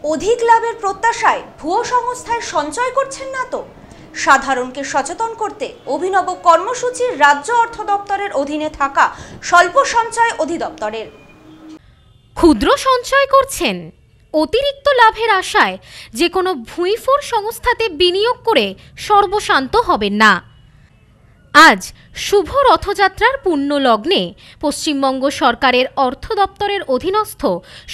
অধিক লাভের প্রত্যাশায় ভুয়ো সংস্থায় সঞ্চয় করছেন না তো? সাধারণকে সচেতন করতে অভিনব কর্মসূচি রাজ্য অর্থ দপ্তরের অধীনে থাকা স্বল্প সঞ্চয় অধিদপ্তরের। ক্ষুদ্র সঞ্চয় করছেন? অতিরিক্ত লাভের আশায় যে কোনো ভুঁইফোর সংস্থাতে বিনিয়োগ করে সর্বশান্ত হবেন না। আজ শুভ রথযাত্রার পুণ্য লগ্নে পশ্চিমবঙ্গ সরকারের অর্থ দপ্তরের অধীনস্থ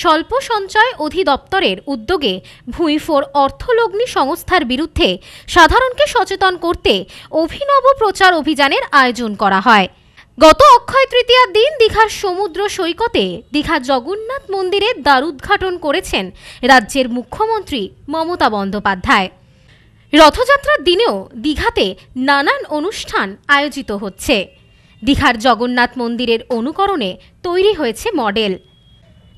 স্বল্প সঞ্চয় অধিদপ্তরের উদ্যোগে ভুঁইফোর অর্থলগ্নি সংস্থার বিরুদ্ধে সাধারণকে সচেতন করতে অভিনব প্রচার অভিযানের আয়োজন করা হয়। গত অক্ষয় তৃতীয়ার দিন দীঘার সমুদ্র সৈকতে দীঘা জগন্নাথ মন্দিরের দ্বারোদ্ঘাটন করেছেন রাজ্যের মুখ্যমন্ত্রী মমতা বন্দ্যোপাধ্যায়। রথযাত্রার দিনেও দীঘাতে নানান অনুষ্ঠান আয়োজিত হচ্ছে। দীঘার জগন্নাথ মন্দিরের অনুকরণে তৈরি হয়েছে মডেল।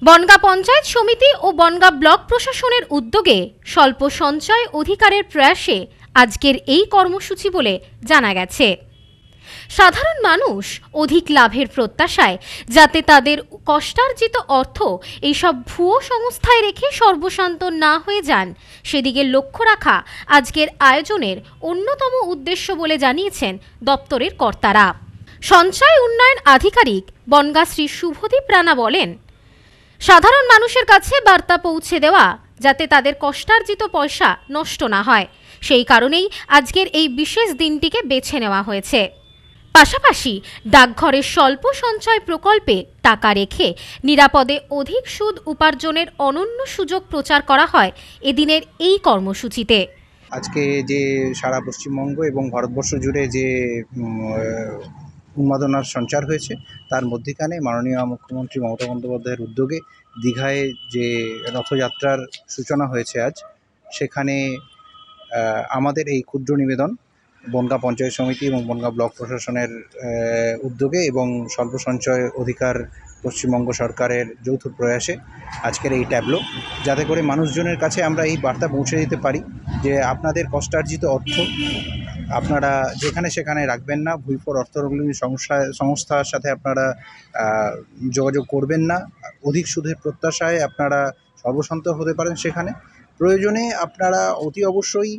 বনগাঁ পঞ্চায়েত সমিতি ও বনগাঁ ব্লক প্রশাসনের উদ্যোগে স্বল্প সঞ্চয় অধিকারের প্রয়াসে আজকের এই কর্মসূচি বলে জানা গেছে। সাধারণ মানুষ অধিক লাভের প্রত্যাশায় যাতে তাদের কষ্টার্জিত অর্থ এইসব ভুয়ো সংস্থায় রেখে সর্বশান্ত না হয়ে যান, সেদিকে লক্ষ্য রাখা আজকের আয়োজনের অন্যতম উদ্দেশ্য বলে জানিয়েছেন দপ্তরের কর্তারা। সঞ্চয় উন্নয়ন আধিকারিক বনগাঁ শ্রী শুভদীপ রানা বলেন, সাধারণ মানুষের কাছে বার্তা পৌঁছে দেওয়া যাতে তাদের কষ্টার্জিত পয়সা নষ্ট না হয়, সেই কারণেই আজকের এই বিশেষ দিনটিকে বেছে নেওয়া হয়েছে। পাশাপাশি ডাকঘরের স্বল্প সঞ্চয় প্রকল্পে টাকা রেখে নিরাপদে অধিক সুদ উপার্জনের অনন্য সুযোগ প্রচার করা হয় এদিনের এই কর্মসূচিতে। আজকে যে সারা পশ্চিমবঙ্গ এবং ভারতবর্ষ জুড়ে যে উন্মাদনার সঞ্চার হয়েছে, তার মধ্যেখানে মাননীয় মুখ্যমন্ত্রী মমতা বন্দ্যোপাধ্যায়ের উদ্যোগে দীঘায় যে রথযাত্রার সূচনা হয়েছে আজ, সেখানে আমাদের এই ক্ষুদ্র নিবেদন বনগাঁ পঞ্চায়েত সমিতি এবং বনগাঁ ব্লক প্রশাসনের উদ্যোগে এবং স্বল্প সঞ্চয় অধিকার পশ্চিমবঙ্গ সরকারের যৌথ প্রয়াসে আজকের এই ট্যাবলো, যাতে করে মানুষজনের কাছে আমরা এই বার্তা পৌঁছে দিতে পারি যে আপনাদের কষ্টার্জিত অর্থ আপনারা যেখানে সেখানে রাখবেন না, ভুঁইফোর অর্থলগ্নি সংস্থার সাথে আপনারা যোগাযোগ করবেন না। অধিক সুদের প্রত্যাশায় আপনারা সর্বশান্ত হতে পারেন। সেখানে প্রয়োজনে আপনারা অতি অবশ্যই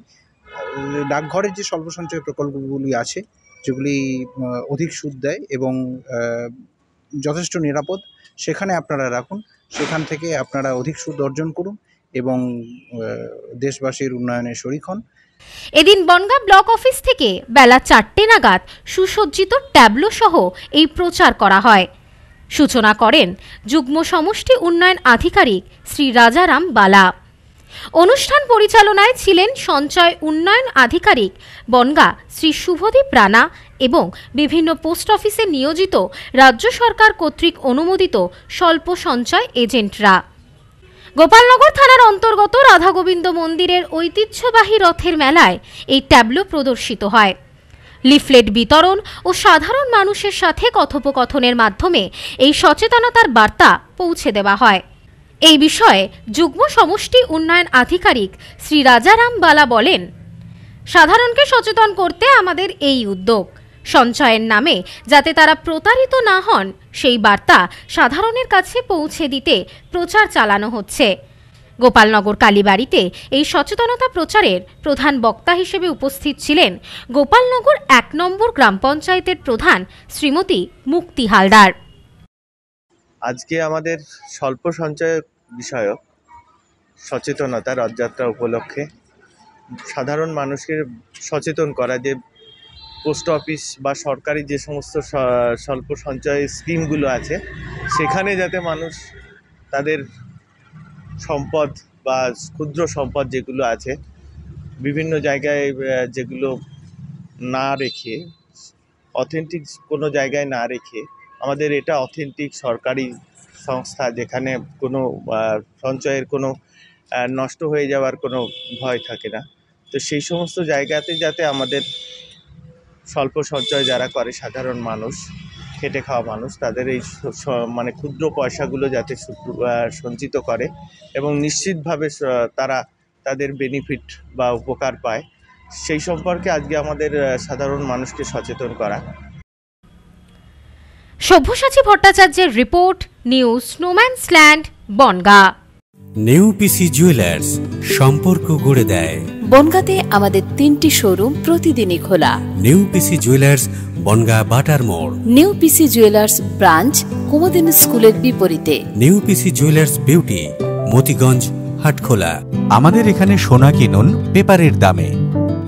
ডাকঘরের যে স্বল্প সঞ্চয় প্রকল্পগুলি আছে, যেগুলি অধিক সুদ দেয় এবং যথেষ্ট নিরাপদ, সেখানে আপনারা রাখুন। সেখান থেকে আপনারা অধিক সুদ অর্জন করুন এবং দেশবাসীর উন্নয়নে শরিক হন। এদিন বনগাঁ ব্লক অফিস থেকে বেলা 4টে নাগাদ সুসজ্জিত ট্যাবলো সহ এই প্রচার করা হয়। সূচনা করেন যুগ্ম সমষ্টি উন্নয়ন আধিকারিক শ্রী রাজারাম বালা। অনুষ্ঠান পরিচালনায় ছিলেন সঞ্চয় উন্নয়ন আধিকারিক বনগাঁ শ্রী শুভদীপ রানা এবং বিভিন্ন পোস্ট অফিসে নিয়োজিত রাজ্য সরকার কর্তৃক অনুমোদিত স্বল্প সঞ্চয় এজেন্টরা। গোপালনগর থানার অন্তর্গত রাধা গোবিন্দ মন্দিরের ঐতিহ্যবাহী রথের মেলায় এই ট্যাবলো প্রদর্শিত হয়। লিফলেট বিতরণ ও সাধারণ মানুষের সাথে কথোপকথনের মাধ্যমে এই সচেতনতার বার্তা পৌঁছে দেওয়া হয়। এই বিষয়ে যুগ্ম সমষ্টি উন্নয়ন আধিকারিক শ্রী রাজারাম বালা বলেন, সাধারণকে সচেতন করতে আমাদের এই উদ্যোগ। সঞ্চয়ের নামে যাতে তারা প্রতারিত না হন, সেই বার্তা সাধারণের কাছে পৌঁছে দিতে প্রচার চালানো হচ্ছে। গোপালনগর কালীবাড়িতে এই সচেতনতা প্রচারের প্রধান বক্তা হিসেবে উপস্থিত ছিলেন গোপালনগর 1 নম্বর গ্রাম পঞ্চায়েতের প্রধান শ্রীমতী মুক্তি হালদার। আজকে আমাদের স্বল্প সঞ্চয় বিষয়ক সচেতনতা রথযাত্রা উপলক্ষে সাধারণ মানুষকে সচেতন করা যে পোস্ট অফিস বা সরকারি যে সমস্ত স্বল্প সঞ্চয় স্কিমগুলো আছে, সেখানে যাতে মানুষ তাদের সম্পদ বা ক্ষুদ্র সম্পদ যেগুলো আছে বিভিন্ন জায়গায় যেগুলো না রেখে, অথেন্টিক কোনো জায়গায় না রেখে, আমাদের এটা অথেন্টিক সরকারি সংস্থা যেখানে কোনো সঞ্চয়ের কোনো নষ্ট হয়ে যাওয়ার কোনো ভয় থাকে না, তো সেই সমস্ত জায়গাতে যাতে আমাদের স্বল্প সঞ্চয় যারা করে সাধারণ মানুষ, খেটে খাওয়া মানুষ, তাদের এই মানে ক্ষুদ্র পয়সাগুলো যাতে সঞ্চিত করে এবং নিশ্চিতভাবে তারা তাদের বেনিফিট বা উপকার পায়, সেই সম্পর্কে আজকে আমাদের সাধারণ মানুষকে সচেতন করা। সব্যসাচী ভট্টাচার্যের রিপোর্ট, নিউজ স্নোম্যান্সল্যান্ড, বনগাঁ। নেউপিসি জুয়েলার্স, সম্পর্ক গড়ে দেয়। বনগাঁতে আমাদের 3টি শোরুম প্রতিদিনই খোলা। নেউপিসি জুয়েলার্স, বনগাঁ বাটার মোড়। নেউপিসি জুয়েলার্স ব্রাঞ্চ কুমদিন স্কুলের বিপরীতে। নেউপিসি জুয়েলার্স বিউটি, মতিগঞ্জ, হাটখোলা। আমাদের এখানে সোনা কিনুন পেপারের দামে।